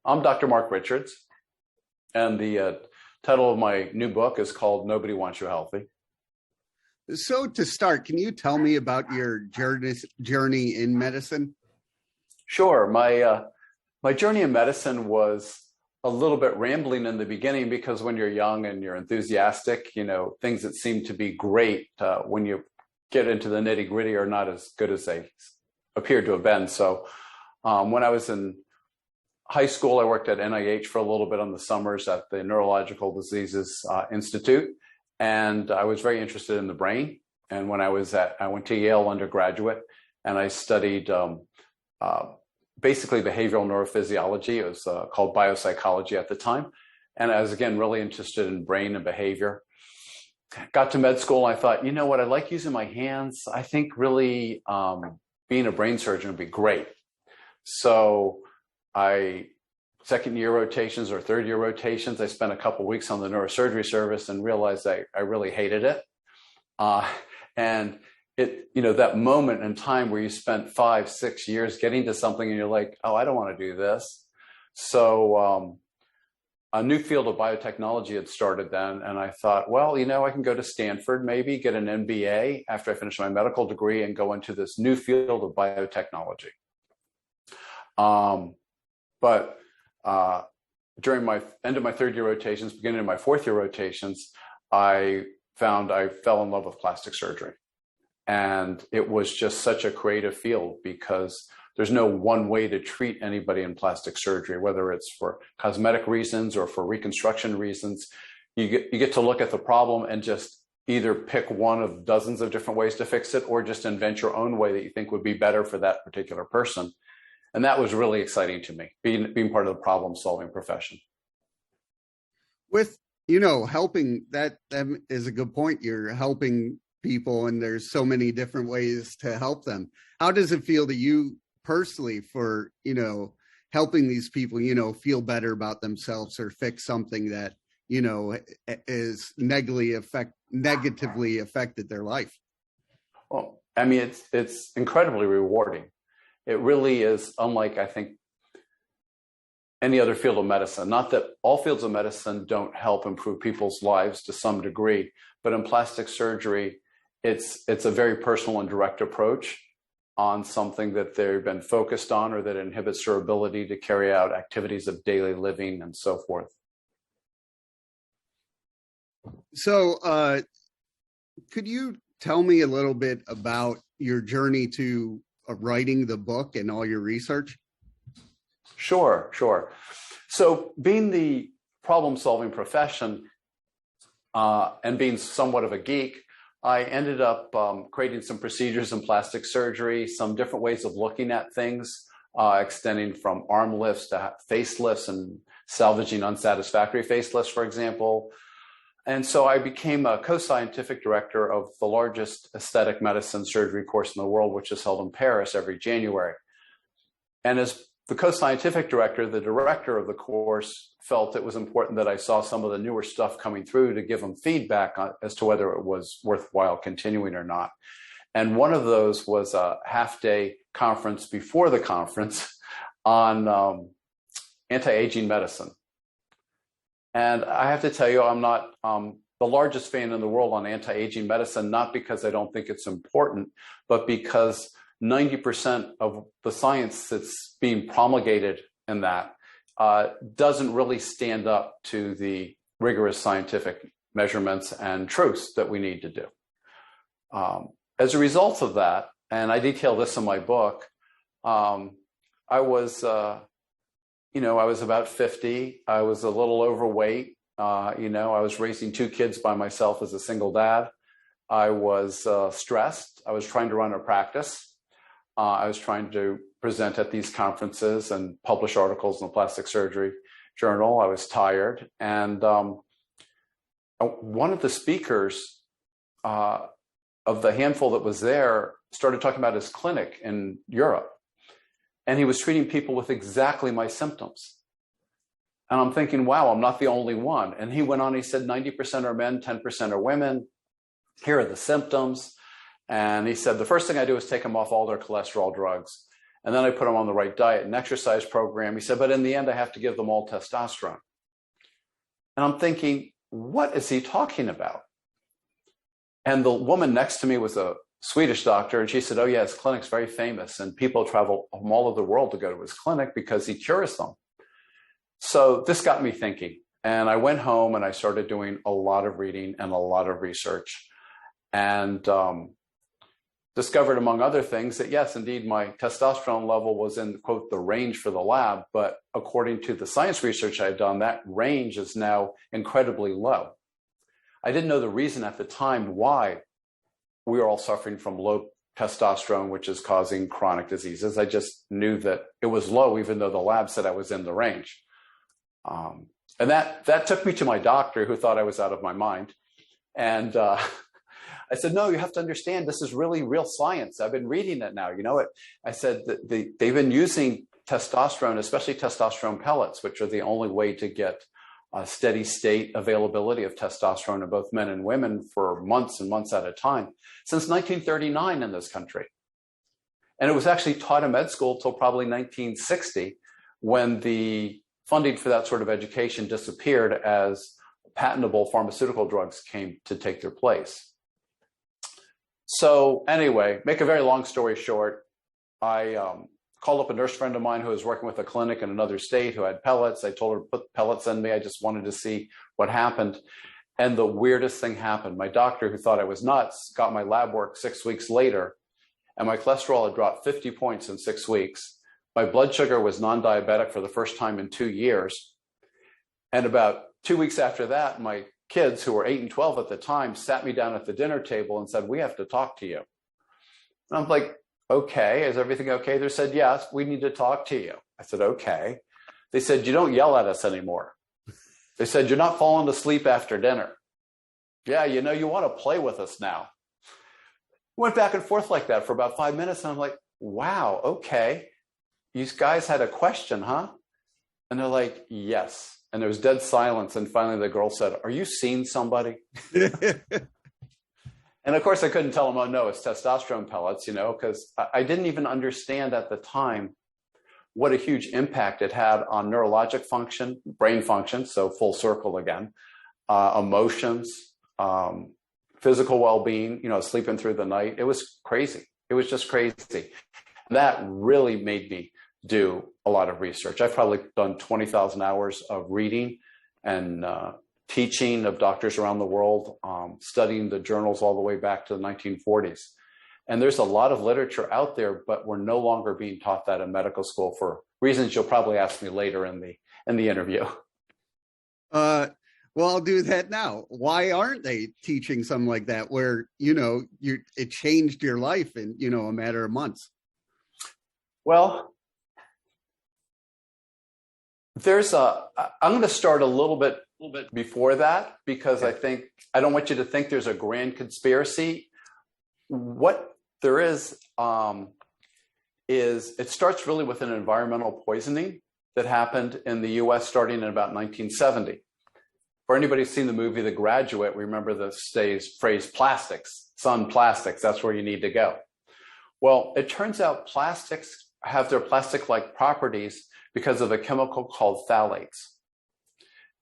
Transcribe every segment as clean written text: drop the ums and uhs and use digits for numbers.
I'm Dr. Mark Richards, and the title of my new book is called Nobody Wants You Healthy. So to start, can you tell me about your journey in medicine? Sure. My journey in medicine was a little bit rambling in the beginning because when you're young and you're enthusiastic, things that seem to be great when you get into the nitty gritty are not as good as they appear to have been. So when I was in high school, I worked at NIH for a little bit on the summers at the Neurological Diseases Institute, and I was very interested in the brain. And when I went to Yale undergraduate, and I studied basically behavioral neurophysiology. It was called biopsychology at the time, and I was again really interested in brain and behavior. Got to med school, and I thought, you know what, I like using my hands. I think really being a brain surgeon would be great. So second year rotations or third year rotations, I spent a couple of weeks on the neurosurgery service and realized I really hated it. And that moment in time where you spent 5-6 years getting to something and you're like, oh, I don't want to do this. So a new field of biotechnology had started then. And I thought, well, I can go to Stanford, maybe get an MBA after I finish my medical degree and go into this new field of biotechnology. But during my end of my third year rotations, beginning of my fourth year rotations, I found I fell in love with plastic surgery. And it was just such a creative field because there's no one way to treat anybody in plastic surgery, whether it's for cosmetic reasons or for reconstruction reasons. You get to look at the problem and just either pick one of dozens of different ways to fix it or just invent your own way that you think would be better for that particular person. And that was really exciting to me, being part of the problem-solving profession. With, helping, that is a good point. You're helping people, and there's so many different ways to help them. How does it feel to you personally for, helping these people, feel better about themselves or fix something that, is negatively affected their life? Well, I mean, it's incredibly rewarding. It really is, unlike, I think, any other field of medicine. Not that all fields of medicine don't help improve people's lives to some degree, but in plastic surgery, it's a very personal and direct approach on something that they've been focused on or that inhibits their ability to carry out activities of daily living and so forth. So could you tell me a little bit about your journey to writing the book and all your research? Sure. So being the problem-solving profession and being somewhat of a geek, I ended up creating some procedures in plastic surgery, some different ways of looking at things, extending from arm lifts to facelifts and salvaging unsatisfactory facelifts, for example. And so I became a co-scientific director of the largest aesthetic medicine surgery course in the world, which is held in Paris every January. And as the co-scientific director, the director of the course felt it was important that I saw some of the newer stuff coming through to give them feedback as to whether it was worthwhile continuing or not. And one of those was a half-day conference before the conference on anti-aging medicine. And I have to tell you, I'm not the largest fan in the world on anti-aging medicine, not because I don't think it's important, but because 90% of the science that's being promulgated in that doesn't really stand up to the rigorous scientific measurements and truths that we need to do. As a result of that, and I detail this in my book, I was about 50. I was a little overweight. I was raising 2 kids by myself as a single dad. I was stressed. I was trying to run a practice. I was trying to present at these conferences and publish articles in the Plastic Surgery Journal. I was tired. And one of the speakers of the handful that was there started talking about his clinic in Europe. And he was treating people with exactly my symptoms. And I'm thinking, wow, I'm not the only one. And he went on, he said, 90% are men, 10% are women. Here are the symptoms. And he said, the first thing I do is take them off all their cholesterol drugs. And then I put them on the right diet and exercise program. He said, but in the end, I have to give them all testosterone. And I'm thinking, what is he talking about? And the woman next to me was a Swedish doctor, and she said, oh yeah, his clinic's very famous, and people travel from all over the world to go to his clinic because he cures them. So this got me thinking, and I went home and I started doing a lot of reading and a lot of research, and discovered, among other things, that yes, indeed, my testosterone level was in, quote, the range for the lab, but according to the science research I've done, that range is now incredibly low. I didn't know the reason at the time why we were all suffering from low testosterone, which is causing chronic diseases. I just knew that it was low, even though the lab said I was in the range. And that took me to my doctor, who thought I was out of my mind. And I said, no, you have to understand, this is really real science. I've been reading it now. You know it. I said that they've been using testosterone, especially testosterone pellets, which are the only way to get a steady state availability of testosterone in both men and women for months and months at a time, since 1939 in this country. And it was actually taught in med school till probably 1960, when the funding for that sort of education disappeared as patentable pharmaceutical drugs came to take their place. So anyway, make a very long story short, I called up a nurse friend of mine who was working with a clinic in another state who had pellets. I told her to put pellets in me. I just wanted to see what happened. And the weirdest thing happened. My doctor, who thought I was nuts, got my lab work 6 weeks later, and my cholesterol had dropped 50 points in 6 weeks. My blood sugar was non-diabetic for the first time in 2 years. And about 2 weeks after that, my kids, who were 8 and 12 at the time, sat me down at the dinner table and said, we have to talk to you. And I'm like, okay, is everything okay? They said, yes, we need to talk to you. I said, okay. They said, you don't yell at us anymore. They said, you're not falling asleep after dinner. Yeah, you know, you want to play with us now. Went back and forth like that for about 5 minutes. And I'm like, wow, okay. You guys had a question, huh? And they're like, yes. And there was dead silence. And finally the girl said, are you seeing somebody? And of course I couldn't tell them, oh no, it's testosterone pellets, you know, because I didn't even understand at the time what a huge impact it had on neurologic function, brain function, so full circle again, emotions, physical well-being, you know, sleeping through the night. It was crazy. It was just crazy. That really made me do a lot of research. I've probably done 20,000 hours of reading and teaching of doctors around the world, studying the journals all the way back to the 1940s. And there's a lot of literature out there, but we're no longer being taught that in medical school for reasons you'll probably ask me later in the interview. Well, I'll do that now. Why aren't they teaching something like that where, you know, it changed your life in, you know, a matter of months? Well, I'm going to start a little bit before that, because I don't want you to think there's a grand conspiracy. What there is it starts really with an environmental poisoning that happened in the US starting in about 1970. For anybody who's seen the movie The Graduate, remember the phrase plastics, sun plastics, that's where you need to go. Well, it turns out plastics have their plastic-like properties because of a chemical called phthalates.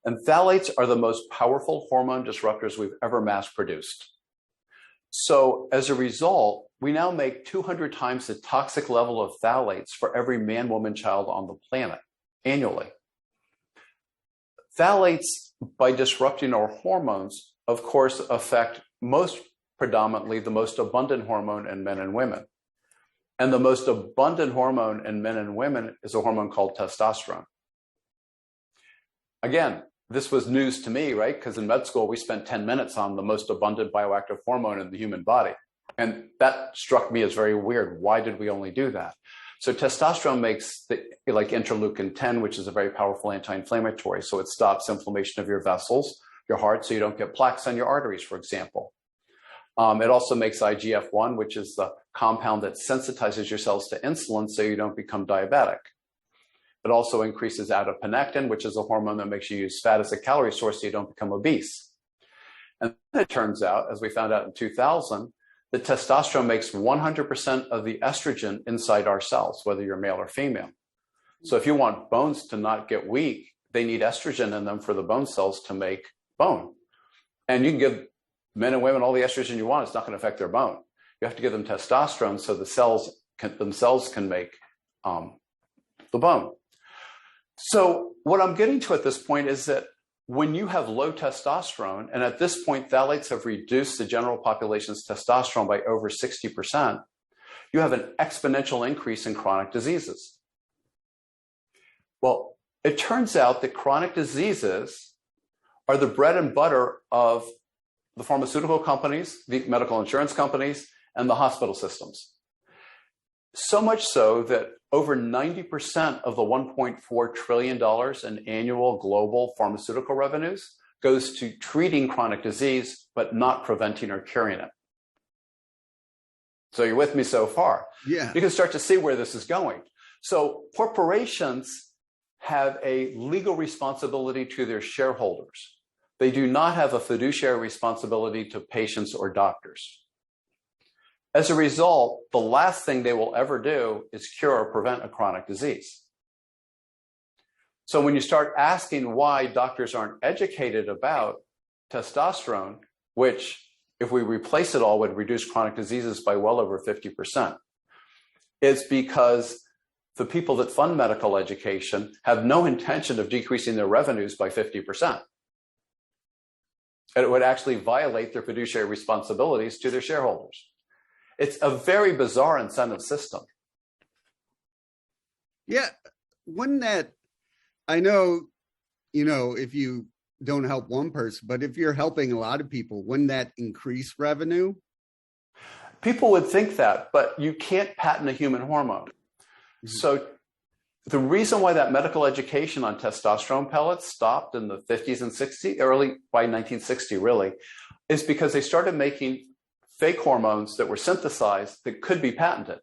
And phthalates are the most powerful hormone disruptors we've ever mass produced. So as a result, we now make 200 times the toxic level of phthalates for every man, woman, child on the planet annually. Phthalates, by disrupting our hormones, of course, affect most predominantly the most abundant hormone in men and women. And the most abundant hormone in men and women is a hormone called testosterone. Again, this was news to me, right? Because in med school, we spent 10 minutes on the most abundant bioactive hormone in the human body. And that struck me as very weird. Why did we only do that? So testosterone makes like interleukin 10, which is a very powerful anti-inflammatory. So it stops inflammation of your vessels, your heart, so you don't get plaques on your arteries, for example. It also makes IGF-1, which is the compound that sensitizes your cells to insulin so you don't become diabetic. It also increases adiponectin, which is a hormone that makes you use fat as a calorie source so you don't become obese. And then it turns out, as we found out in 2000, that testosterone makes 100% of the estrogen inside our cells, whether you're male or female. So if you want bones to not get weak, they need estrogen in them for the bone cells to make bone. And you can give men and women all the estrogen you want, it's not going to affect their bone. You have to give them testosterone so the cells themselves can make the bone. So what I'm getting to at this point is that when you have low testosterone, and at this point phthalates have reduced the general population's testosterone by over 60%, you have an exponential increase in chronic diseases. Well, it turns out that chronic diseases are the bread and butter of the pharmaceutical companies, the medical insurance companies, and the hospital systems. So much so that over 90% of the $1.4 trillion in annual global pharmaceutical revenues goes to treating chronic disease, but not preventing or curing it. So you're with me so far? Yeah. You can start to see where this is going. So corporations have a legal responsibility to their shareholders. They do not have a fiduciary responsibility to patients or doctors. As a result, the last thing they will ever do is cure or prevent a chronic disease. So when you start asking why doctors aren't educated about testosterone, which if we replace it all would reduce chronic diseases by well over 50%, it's because the people that fund medical education have no intention of decreasing their revenues by 50%. And it would actually violate their fiduciary responsibilities to their shareholders. It's a very bizarre incentive system. Yeah. Wouldn't that, I know, if you don't help one person, but if you're helping a lot of people, wouldn't that increase revenue? People would think that, but you can't patent a human hormone. Mm-hmm. So the reason why that medical education on testosterone pellets stopped in the 50s and 60s, early by 1960 really, is because they started making fake hormones that were synthesized that could be patented.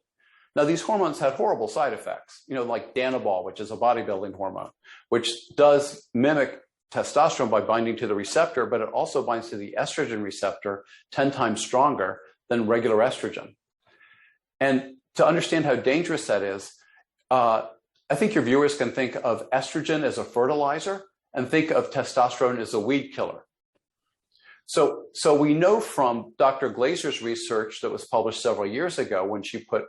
Now, these hormones had horrible side effects, like Danabol, which is a bodybuilding hormone, which does mimic testosterone by binding to the receptor, but it also binds to the estrogen receptor 10 times stronger than regular estrogen. And to understand how dangerous that is, I think your viewers can think of estrogen as a fertilizer and think of testosterone as a weed killer. So we know from Dr. Glazer's research that was published several years ago when she put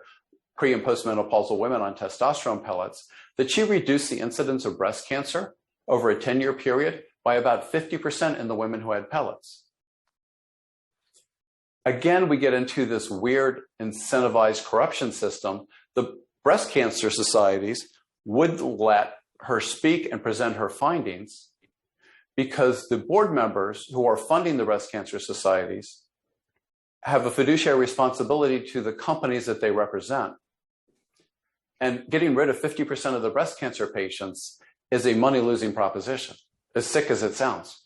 pre- and postmenopausal women on testosterone pellets that she reduced the incidence of breast cancer over a 10-year period by about 50% in the women who had pellets. Again, we get into this weird incentivized corruption system. The breast cancer societies would let her speak and present her findings because the board members who are funding the breast cancer societies have a fiduciary responsibility to the companies that they represent. And getting rid of 50% of the breast cancer patients is a money-losing proposition, as sick as it sounds.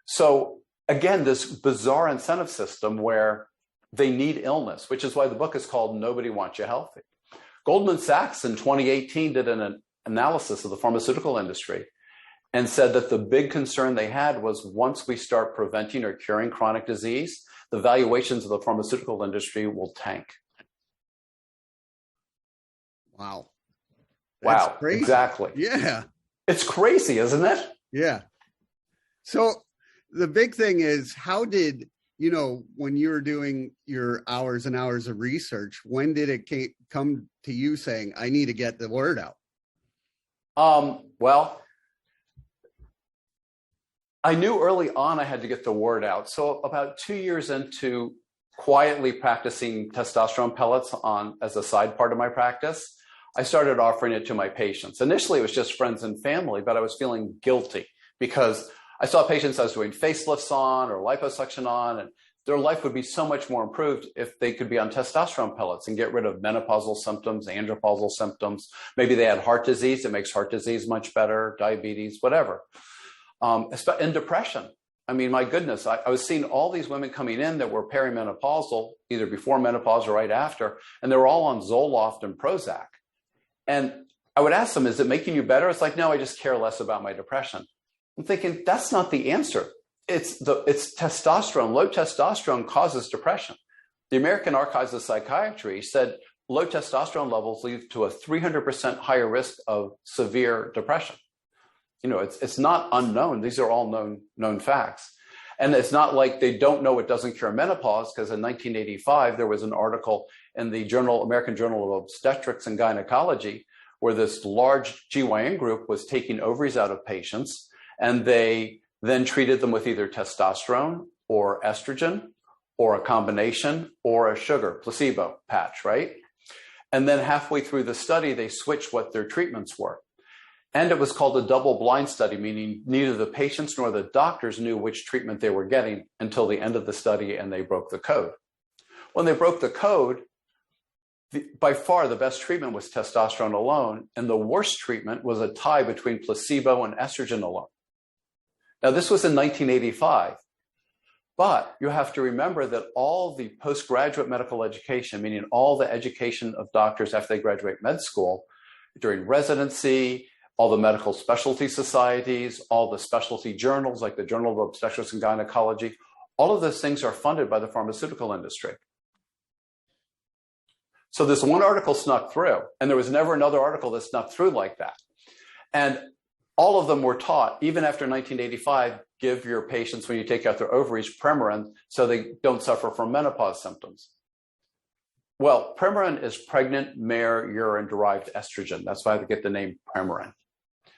So again, this bizarre incentive system where they need illness, which is why the book is called Nobody Wants You Healthy. Goldman Sachs in 2018 did an analysis of the pharmaceutical industry and said that the big concern they had was once we start preventing or curing chronic disease, the valuations of the pharmaceutical industry will tank. Wow. That's wow, crazy. Exactly. Yeah. It's crazy, isn't it? Yeah. So the big thing is, how did, when you were doing your hours and hours of research, when did it come to you saying, I need to get the word out? Well, I knew early on I had to get the word out. So about 2 years into quietly practicing testosterone pellets as a side part of my practice, I started offering it to my patients. Initially, it was just friends and family, but I was feeling guilty because I saw patients I was doing facelifts on or liposuction on, and their life would be so much more improved if they could be on testosterone pellets and get rid of menopausal symptoms, andropausal symptoms. Maybe they had heart disease. It makes heart disease much better, diabetes, whatever. And depression. I mean, my goodness, I was seeing all these women coming in that were perimenopausal, either before menopause or right after, and they were all on Zoloft and Prozac. And I would ask them, is it making you better? It's like, no, I just care less about my depression. I'm thinking, that's not the answer. It's testosterone. Low testosterone causes depression. the American Archives of Psychiatry said low testosterone levels lead to a 300% higher risk of severe depression. You know, it's not unknown. These are all known facts. And it's not like they don't know it doesn't cure menopause, because in 1985, there was an article in the American Journal of Obstetrics and Gynecology, where this large GYN group was taking ovaries out of patients, and they then treated them with either testosterone or estrogen or a combination or a sugar placebo patch, right? And then halfway through the study, they switched what their treatments were. And it was called a double-blind study, meaning neither the patients nor the doctors knew which treatment they were getting until the end of the study, and they broke the code. When they broke the code, by far the best treatment was testosterone alone, and the worst treatment was a tie between placebo and estrogen alone. Now, this was in 1985, but you have to remember that all the postgraduate medical education, meaning all the education of doctors after they graduate med school, during residency, all the medical specialty societies, all the specialty journals like the Journal of Obstetrics and Gynecology, all of those things are funded by the pharmaceutical industry. So this one article snuck through, and there was never another article that snuck through like that. And all of them were taught, even after 1985, give your patients, when you take out their ovaries, Premarin so they don't suffer from menopause symptoms. Well, Premarin is pregnant mare urine-derived estrogen. That's why they get the name Premarin.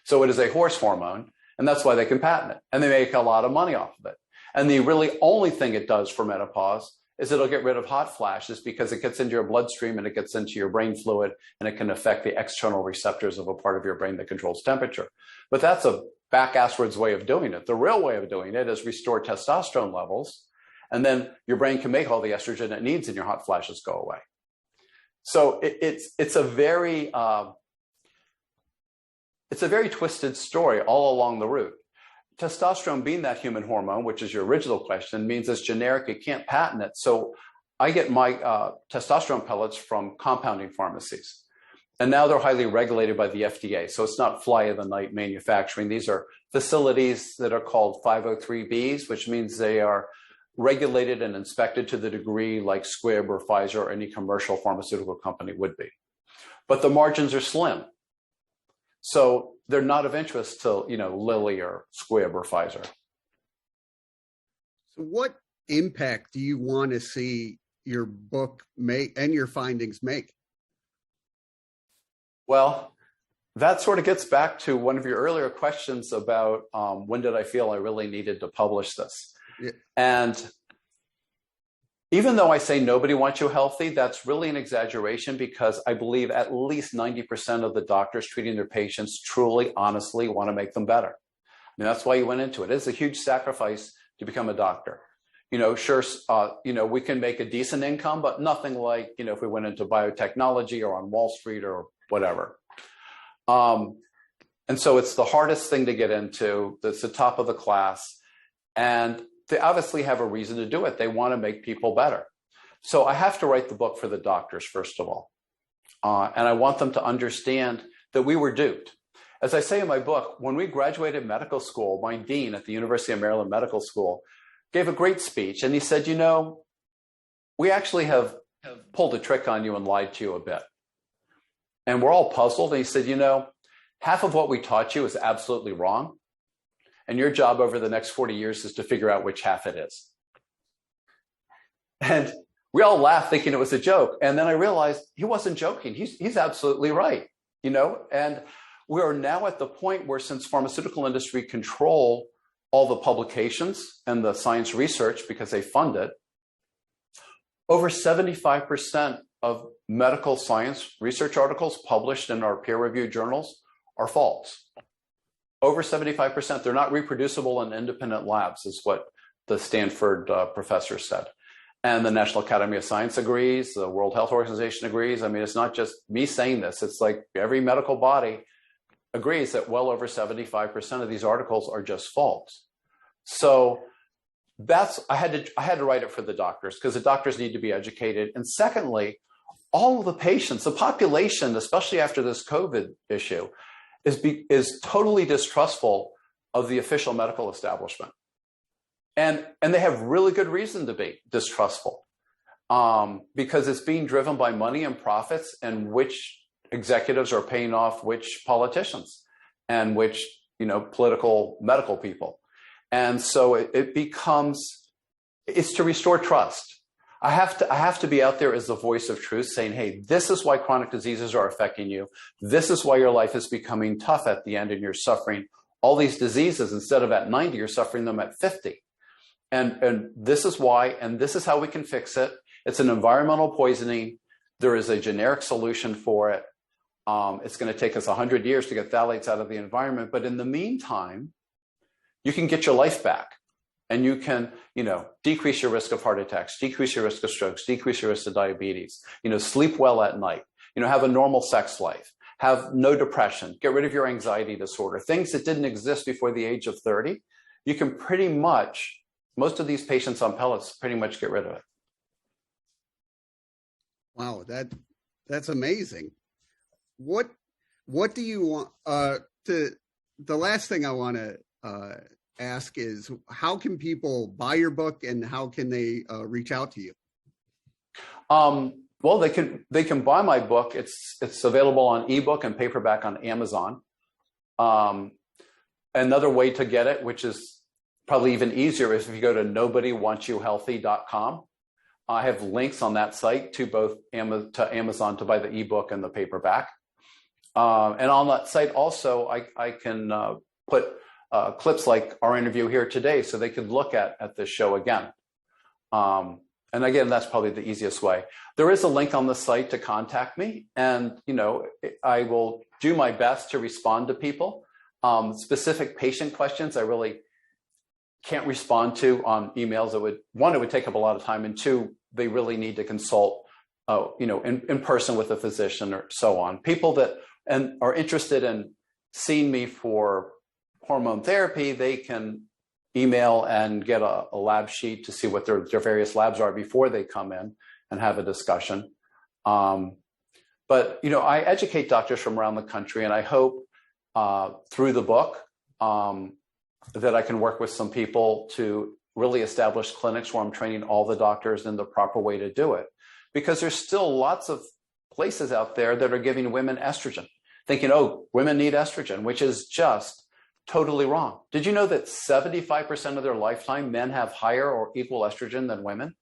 So it is a horse hormone, and that's why they can patent it. And they make a lot of money off of it. And the really only thing it does for menopause is it'll get rid of hot flashes, because it gets into your bloodstream and it gets into your brain fluid, and it can affect the external receptors of a part of your brain that controls temperature. But that's a back-asswards way of doing it. The real way of doing it is restore testosterone levels, and then your brain can make all the estrogen it needs and your hot flashes go away. So it's a very twisted story all along the route. Testosterone, being that human hormone, which is your original question, means it's generic. You can't patent it. So I get my testosterone pellets from compounding pharmacies. And now they're highly regulated by the FDA. So it's not fly-of-the-night manufacturing. These are facilities that are called 503Bs, which means they are regulated and inspected to the degree like Squibb or Pfizer or any commercial pharmaceutical company would be. But the margins are slim. So they're not of interest to, Lilly or Squibb or Pfizer. So what impact do you want to see your book make and your findings make? Well, that sort of gets back to one of your earlier questions about when did I feel I really needed to publish this? Yeah. And even though I say nobody wants you healthy, that's really an exaggeration, because I believe at least 90% of the doctors treating their patients truly, honestly want to make them better. I mean, that's why you went into it. It's a huge sacrifice to become a doctor. Sure, we can make a decent income, but nothing like, if we went into biotechnology or on Wall Street or whatever. And so it's the hardest thing to get into. It's the top of the class. And they obviously have a reason to do it. They want to make people better. So I have to write the book for the doctors, first of all. And I want them to understand that we were duped. As I say in my book, when we graduated medical school, my dean at the University of Maryland Medical School gave a great speech. And he said, we actually have pulled a trick on you and lied to you a bit. And we're all puzzled. And he said, half of what we taught you is absolutely wrong. And your job over the next 40 years is to figure out which half it is. And we all laughed thinking it was a joke. And then I realized he wasn't joking. He's absolutely right, And we are now at the point where, since pharmaceutical industry control all the publications and the science research because they fund it, over 75% of medical science research articles published in our peer-reviewed journals are false. Over 75%. They're not reproducible in independent labs, is what the Stanford professor said. And the National Academy of Science agrees. The World Health Organization agrees. I mean, it's not just me saying this. It's like every medical body agrees that well over 75% of these articles are just false. So I had to write it for the doctors, because the doctors need to be educated. And secondly, all of the patients, the population, especially after this COVID issue, is totally distrustful of the official medical establishment. And they have really good reason to be distrustful. because it's being driven by money and profits, and which executives are paying off which politicians and which, political medical people. And so it becomes, it's to restore trust. I have to be out there as the voice of truth, saying, hey, this is why chronic diseases are affecting you. This is why your life is becoming tough at the end, and you're suffering all these diseases. Instead of at 90, you're suffering them at 50. And this is why, and this is how we can fix it. It's an environmental poisoning. There is a generic solution for it. It's going to take us 100 years to get phthalates out of the environment. But in the meantime, you can get your life back. And you can, decrease your risk of heart attacks, decrease your risk of strokes, decrease your risk of diabetes, sleep well at night, have a normal sex life, have no depression, get rid of your anxiety disorder, things that didn't exist before the age of 30. You can pretty much, most of these patients on pellets pretty much get rid of it. Wow, that's amazing. What do you want the last thing I want to ask is, how can people buy your book, and how can they reach out to you? Well, they can buy my book. It's available on ebook and paperback on Amazon. Another way to get it, which is probably even easier, is if you go to nobodywantsyouhealthy.com. I have links on that site to both Amazon to buy the ebook and the paperback. And on that site also, I can put clips like our interview here today, so they could look at this show again. And again, that's probably the easiest way. There is a link on the site to contact me, and I will do my best to respond to people. Specific patient questions I really can't respond to on emails. It would take up a lot of time, and two, they really need to consult in person with a physician or so on. People that are interested in seeing me for hormone therapy, they can email and get a lab sheet to see what their various labs are before they come in and have a discussion. But I educate doctors from around the country, and I hope through the book that I can work with some people to really establish clinics where I'm training all the doctors in the proper way to do it. Because there's still lots of places out there that are giving women estrogen, thinking, oh, women need estrogen, which is just totally wrong. Did you know that 75% of their lifetime, men have higher or equal estrogen than women?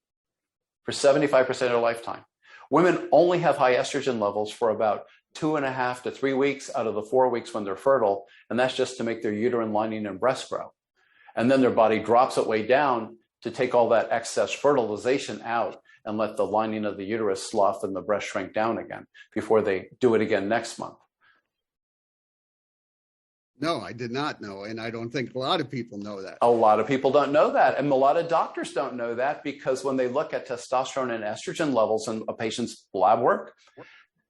For 75% of their lifetime. Women only have high estrogen levels for about 2.5 to 3 weeks out of the 4 weeks when they're fertile, and that's just to make their uterine lining and breast grow. And then their body drops it way down to take all that excess fertilization out and let the lining of the uterus slough and the breast shrink down again before they do it again next month. No, I did not know. And I don't think a lot of people know that. A lot of people don't know that. And a lot of doctors don't know that, because when they look at testosterone and estrogen levels in a patient's lab work,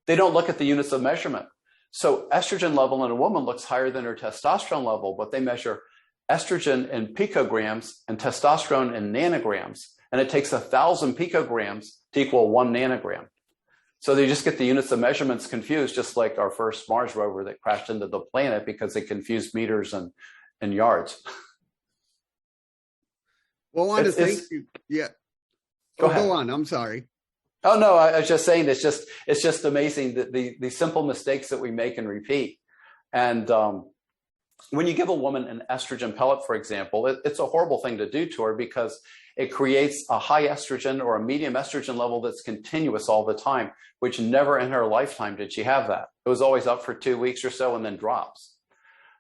they don't look at the units of measurement. So estrogen level in a woman looks higher than her testosterone level, but they measure estrogen in picograms and testosterone in nanograms. And it takes 1,000 picograms to equal 1 nanogram. So they just get the units of measurements confused, just like our first Mars rover that crashed into the planet, because they confused meters and yards. Well, I want to thank you. Yeah. Go ahead. Go on. I'm sorry. Oh, no, I was just saying, it's just amazing that the simple mistakes that we make and repeat. And when you give a woman an estrogen pellet, for example, it's a horrible thing to do to her, because it creates a high estrogen or a medium estrogen level that's continuous all the time, which never in her lifetime did she have that. It was always up for 2 weeks or so and then drops.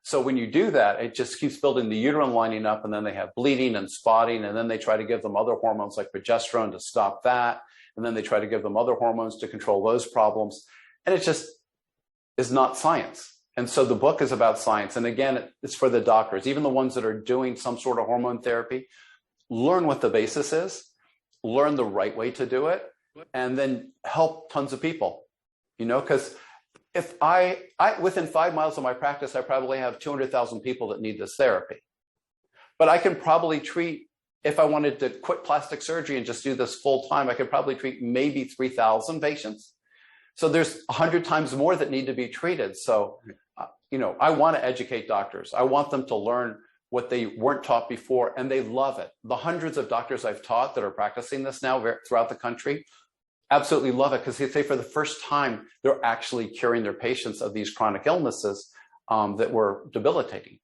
So when you do that, it just keeps building the uterine lining up, and then they have bleeding and spotting, and then they try to give them other hormones like progesterone to stop that, and then they try to give them other hormones to control those problems, and it just is not science. And so the book is about science, and again, it's for the doctors, even the ones that are doing some sort of hormone therapy. Learn what the basis is, learn the right way to do it, and then help tons of people, because if I within 5 miles of my practice, I probably have 200,000 people that need this therapy. But I can probably treat, if I wanted to quit plastic surgery and just do this full time, I could probably treat maybe 3,000 patients. So there's 100 times more that need to be treated. So, I want to educate doctors. I want them to learn what they weren't taught before, and they love it. The hundreds of doctors I've taught that are practicing this now throughout the country absolutely love it, because they say for the first time, they're actually curing their patients of these chronic illnesses that were debilitating.